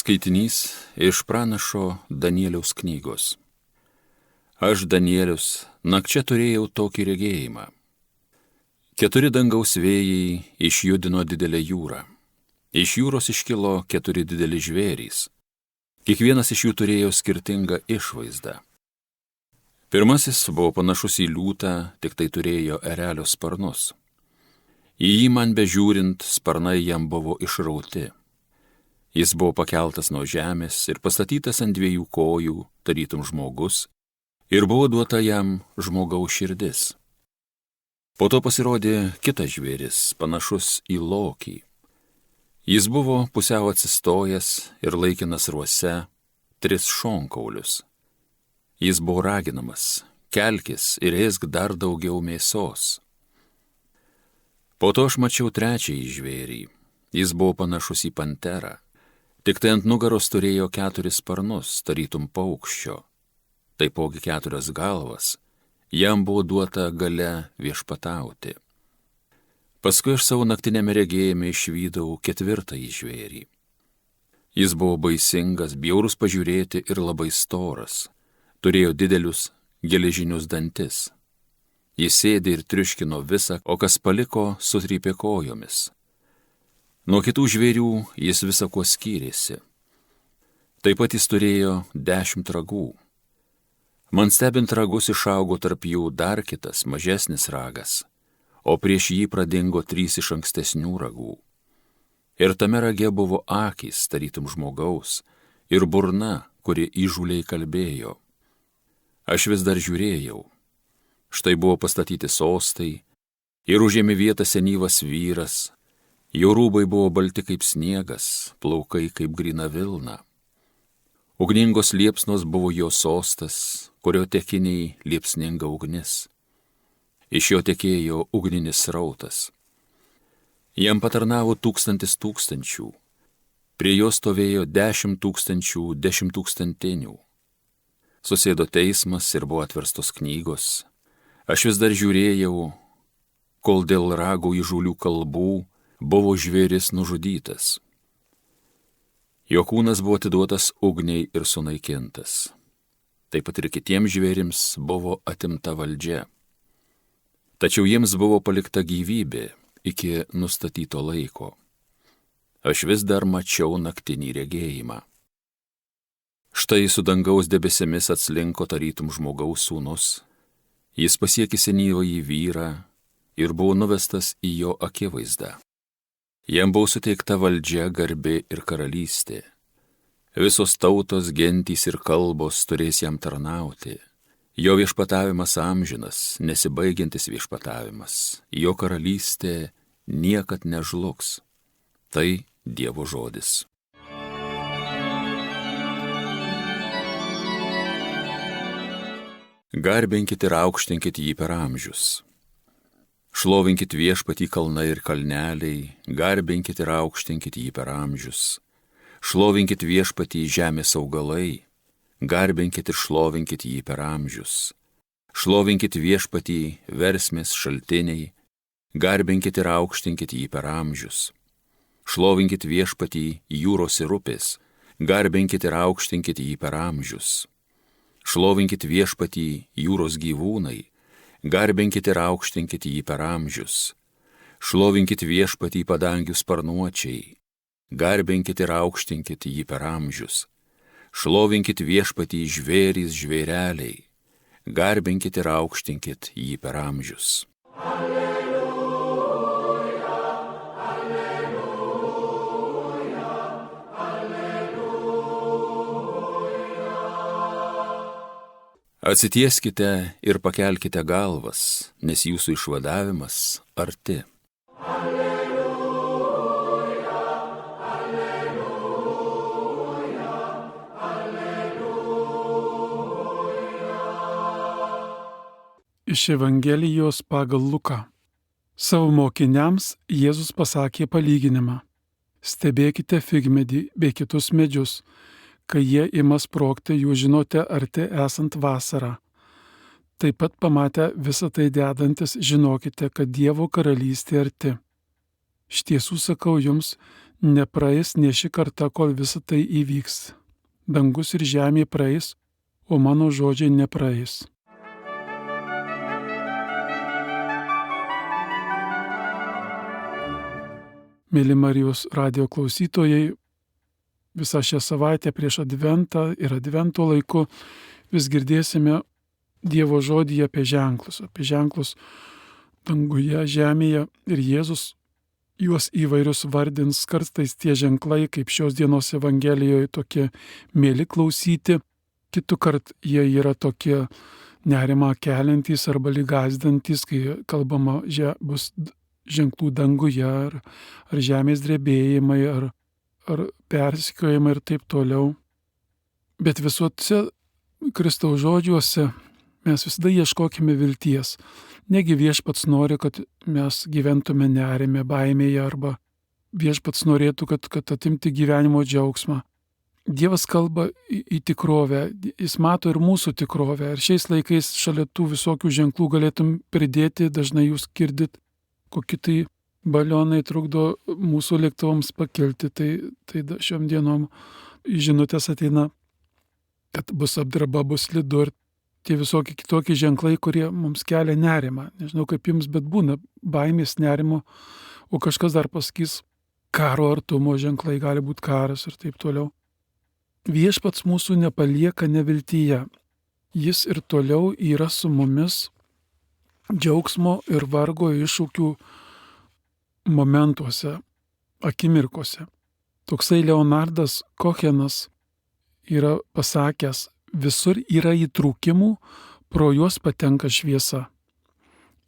Skaitinys iš pranašo Danieliaus knygos. Aš, Danielius, nakčia turėjau tokį regėjimą. 4 dangaus vėjai išjudino didelę jūrą. Iš jūros iškilo 4 dideli žvėrys. Kiekvienas iš jų turėjo skirtingą išvaizdą. Pirmasis buvo panašus į liūtą, tik tai turėjo erelio sparnus. Į jį man bežiūrint, sparnai jam buvo išrauti. Jis buvo pakeltas nuo žemės ir pastatytas ant 2 kojų, tarytum žmogus, ir buvo duota jam žmogaus širdis. Po to pasirodė kitas žvėris, panašus į lokį. Jis buvo pusiau atsistojęs ir laikinas ruose 3 šonkaulius. Jis buvo raginamas: kelkis ir ėsk dar daugiau mėsos. Po to aš mačiau trečiąjį žvėrį. Jis buvo panašus į panterą. Tik tai ant nugaros turėjo 4 sparnus, tarytum paukščio, taipogi 4 galvas, jam buvo duota galia viešpatauti. Paskui aš savo naktinėme regėjime išvydau 4-ąjį žvėrį. Jis buvo baisingas, bjaurus pažiūrėti ir labai storas, turėjo didelius geležinius dantis. Jis sėdė ir triuškino visą, o kas paliko, sutrypė kojomis. Nuo kitų žvėrių jis visa kuo skyrėsi. Taip pat jis turėjo 10 ragų. Man stebint ragus išaugo tarp jų dar kitas, mažesnis ragas, o prieš jį pradingo 3 iš ankstesnių ragų. Ir tame rage buvo akys, tarytum žmogaus, ir burna, kuri įžūliai kalbėjo. Aš vis dar žiūrėjau. Štai buvo pastatyti sostai, ir užėmė vietą senyvas vyras. Jo rūbai buvo balti kaip sniegas, plaukai kaip gryna vilna. Ugningos liepsnos buvo jo sostas, kurio tekiniai liepsninga ugnis. Iš jo tekėjo ugninis srautas. Jam patarnavo 1000 tūkstančių. Prie jo stovėjo 10 000 10 tūkstantinių. Susėdo teismas ir buvo atverstos knygos. Aš vis dar žiūrėjau, kol dėl ragų įžūlių kalbų buvo žvėris nužudytas. Jo kūnas buvo atiduotas ugniai ir sunaikintas. Taip pat ir kitiems žvėrims buvo atimta valdžia. Tačiau jiems buvo palikta gyvybė iki nustatyto laiko. Aš vis dar mačiau naktinį regėjimą. Štai su dangaus debesimis atslinko tarytum žmogaus sūnus. Jis pasiekė senyvąjį vyrą ir buvo nuvestas į jo akivaizdą. Jam buvo suteikta valdžia, garbė ir karalystė. Visos tautos, gentys ir kalbos turės jam tarnauti. Jo viešpatavimas amžinas, nesibaigiantis viešpatavimas. Jo karalystė niekad nežlugs. Tai Dievo žodis. Garbinkit ir aukštinkit jį per amžius. Šlovinkit viešpatį kalnai ir kalneliai, garbinkit ir aukštinkit jį per amžius. Šlovinkit viešpatį žemės augalai, garbinkit ir šlovinkit jį per amžius. Šlovinkit viešpatį versmės šaltiniai, garbinkit ir aukštinkit jį per amžius. Šlovinkit viešpatį jūros ir upės, garbinkit ir aukštinkit jį per amžius. Šlovinkit viešpatį jūros gyvūnai, garbinkit ir aukštinkit jį per amžius. Šlovinkit viešpatį padangių sparnuočiai, garbinkit ir aukštinkit jį per amžius. Šlovinkit viešpatį žvėrys žvėreliai, garbinkit ir aukštinkit jį per amžius. Atsitieskite ir pakelkite galvas, nes jūsų išvadavimas arti. Alleluja, alleluja, alleluja. Iš Evangelijos pagal Luką. Savo mokiniams Jėzus pasakė palyginimą. Stebėkite figmedį bei kitus medžius. Kai jie ima sprogti, jūs žinote arti esant vasarą. Taip pat pamatę visą tai dedantis, žinokite, kad Dievo karalystė arti. Iš tiesų sakau jums, nepraeis nė ši karta, kol visa tai įvyks. Dangus ir žemė praeis, o mano žodžiai nepraeis. Mėly Marijos radijo klausytojai, visą šią savaitę prieš Adventą ir Advento laiku vis girdėsime Dievo žodį apie ženklus danguje, žemėje, ir Jėzus juos įvairius vardins. Kartais tie ženklai, kaip šios dienos Evangelijoje, tokie mėly klausyti, kitų kart jie yra tokie nerimą keliantys arba lyg gąsdantys, kai kalbama bus ženklų danguje, ar žemės drebėjimai, ar persekiojimai ir taip toliau. Bet visuose Kristaus žodžiuose mes visada ieškokime vilties. Negi Viešpats nori, kad mes gyventume nerime, baimėje, arba Viešpats norėtų, kad atimti gyvenimo džiaugsmą. Dievas kalba į tikrovę, jis mato ir mūsų tikrovę. Ir šiais laikais šalia tų visokių ženklų galėtum pridėti, dažnai jūs girdit, kokie tai balionai trukdo mūsų lėktuvams pakilti. Tai šiom dienom žinutės ateina, kad bus apdraba, bus slidu, ir tie visokie kitokie ženklai, kurie mums kelia nerimą. Nežinau kaip jums, bet būna baimės, nerimo, o kažkas dar pasakys karo artumo ženklai, gali būti karas ir taip toliau. Viešpats mūsų nepalieka neviltyje. Jis ir toliau yra su mumis džiaugsmo ir vargo iššūkių momentuose, akimirkose. Toksai Leonardas Kochenas yra pasakęs: visur yra įtrūkimų, pro juos patenka šviesa.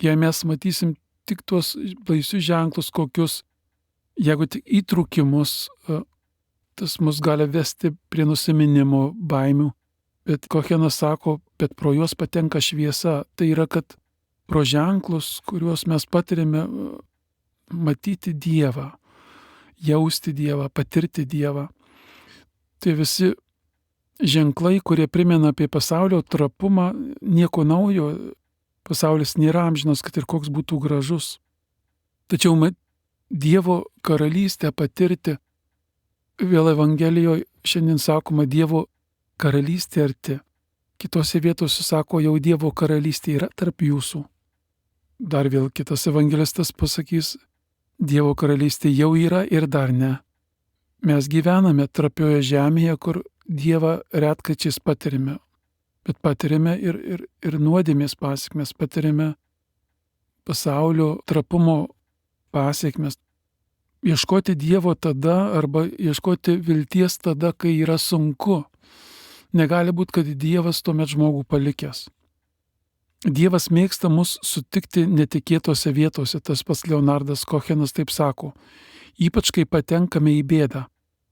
Jei mes matysim tik tuos baisius ženklus kokius, jeigu tik įtrūkimus, tas mus gali vesti prie nusiminimo, baimių. Bet Kochenas sako, bet pro juos patenka šviesa. Tai yra, kad pro ženklus, kuriuos mes patirime, matyti Dievą, jausti Dievą, patirti Dievą. Tai visi ženklai, kurie primena apie pasaulio trapumą, nieko naujo. Pasaulis nėra amžinas, kad ir koks būtų gražus. Tačiau Dievo karalystę patirti, vėl Evangelijoje šiandien sakoma, Dievo karalystė arti. Kitose vietose sako, jau Dievo karalystė yra tarp jūsų. Dar vėl kitas evangelistas pasakys, Dievo karalystė jau yra ir dar ne. Mes gyvename trapioje žemėje, kur Dievą retkarčiais patirime, bet patirime ir nuodėmės pasekmes, patirime pasaulio trapumo pasekmes. Ieškoti Dievo tada arba ieškoti vilties tada, kai yra sunku. Negali būti, kad Dievas tuomet žmogų palikęs. Dievas mėgsta mus sutikti netikėtose vietose, tas pats Leonardas Kochenas taip sako, ypač kai patenkame į bėdą.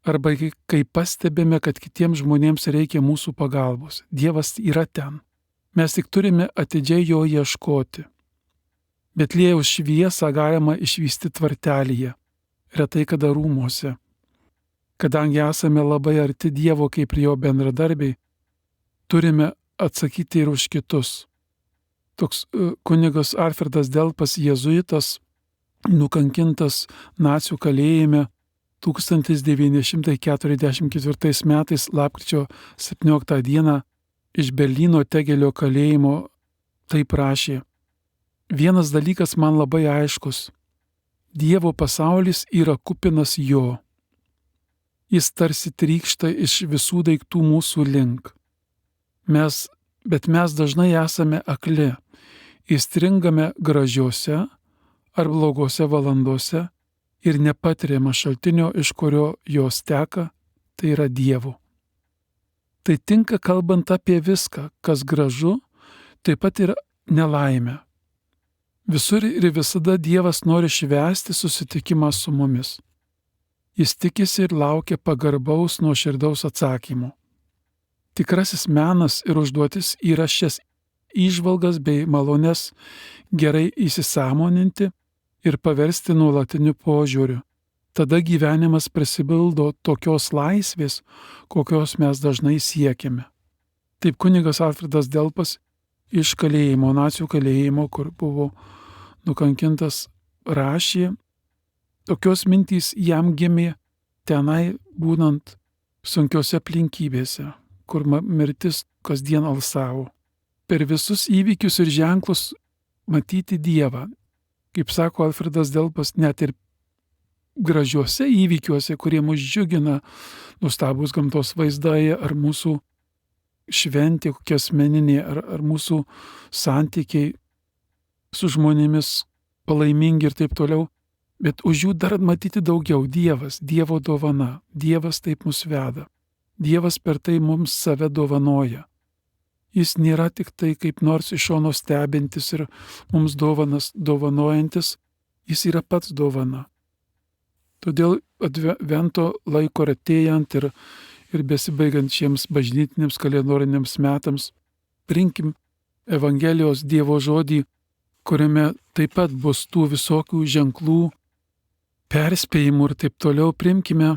Arba kai pastebime, kad kitiems žmonėms reikia mūsų pagalbos. Dievas yra ten. Mes tik turime atidžiai jo ieškoti. Betliejaus šviesą galima išvysti tvartelyje, retai kada rūmuose. Kadangi esame labai arti Dievo kaip ir jo bendradarbiai, turime atsakyti ir už kitus. Toks kunigas Alfredas Delpas, jėzuitas, nukankintas nacių kalėjime 1944 metais lapkričio 17 dieną iš Berlyno Tegelio kalėjimo taip rašė: vienas dalykas man labai aiškus. Dievo pasaulis yra kupinas jo. Jis tarsi trykšta iš visų daiktų mūsų link. Bet mes dažnai esame akli, įstringame gražiose ar blogose valandose ir nepatiriama šaltinio, iš kurio jos teka, tai yra Dievo. Tai tinka kalbant apie viską, kas gražu, taip pat ir nelaimę. Visur ir visada Dievas nori švęsti susitikimą su mumis. Jis tikisi ir laukia pagarbaus nuoširdaus atsakymo. Tikrasis menas ir užduotis yra šias įžvalgas bei malones gerai įsisąmoninti ir paversti nuolatiniu požiūriu. Tada gyvenimas prisipildo tokios laisvės, kokios mes dažnai siekiame. Taip kunigas Alfredas Delpas iš kalėjimo, nacių kalėjimo, kur buvo nukankintas, rašė, tokios mintys jam gimė tenai būnant sunkiose aplinkybėse, kur mirtis kasdien alsavo. Per visus įvykius ir ženklus matyti Dievą. Kaip sako Alfredas Delpas, net ir gražiuose įvykiuose, kurie mus džiugina, nuostabus gamtos vaizdai, ar mūsų šventė kokia asmeninė, ar mūsų santykiai su žmonėmis palaimingi ir taip toliau, bet už jų dar matyti daugiau Dievas, Dievo dovana, Dievas taip mus veda, Dievas per tai mums save dovanoja. Jis nėra tik tai kaip nors iš šono stebintis ir mums dovanas dovanojantis, jis yra pats dovana. Todėl advento laiko artėjant ir besibaigiant šiems bažnytiniams kalendoriniams metams, priimkim Evangelijos Dievo žodį, kuriame taip pat bus tų visokių ženklų, perspėjimų ir taip toliau, priimkime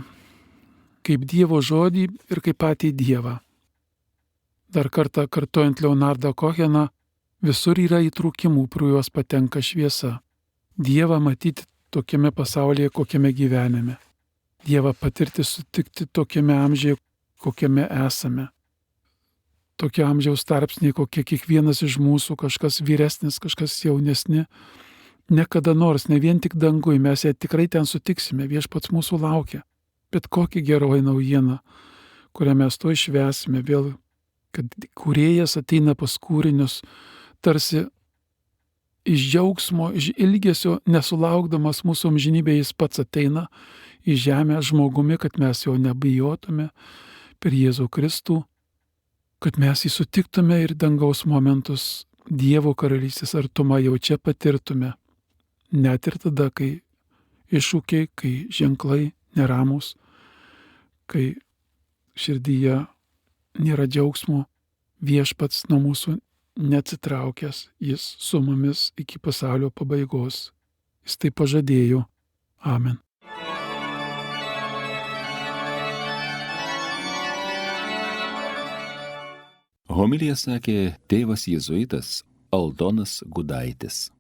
kaip Dievo žodį ir kaip patį Dievą. Dar kartą kartojant Leonardą Kocheną, visur yra įtrūkimų, pro juos patenka šviesa. Dievą matyti tokiame pasaulyje, kokiame gyvename. Dievą patirti, sutikti tokiame amžiuje, kokiame esame. Tokie amžiaus tarpsniai, kokie kiekvienas iš mūsų, kažkas vyresnis, kažkas jaunesni. Nekada nors, ne vien tik dangui, mes ją tikrai ten sutiksime, viešpats mūsų laukia. Bet kokia geroji naujiena, kurią mes to išvesime vėl, kad kūrėjas ateina pas kūrinius, tarsi iš džiaugsmo, iš ilgesio, nesulaukdamas mūsų amžinybėje, jis pats ateina į žemę žmogumi, kad mes jo nebijotume per Jėzų Kristų, kad mes jį sutiktume ir dangaus momentus Dievo karalystės artumą jau čia patirtume, net ir tada, kai iššūkiai, kai ženklai neramus, kai širdyje nėra džiaugsmo, viešpats nuo mūsų neatsitraukęs, jis su mumis iki pasaulio pabaigos. Jis tai pažadėjo. Amen. Homiliją sakė tėvas jėzuitas Aldonas Gudaitis.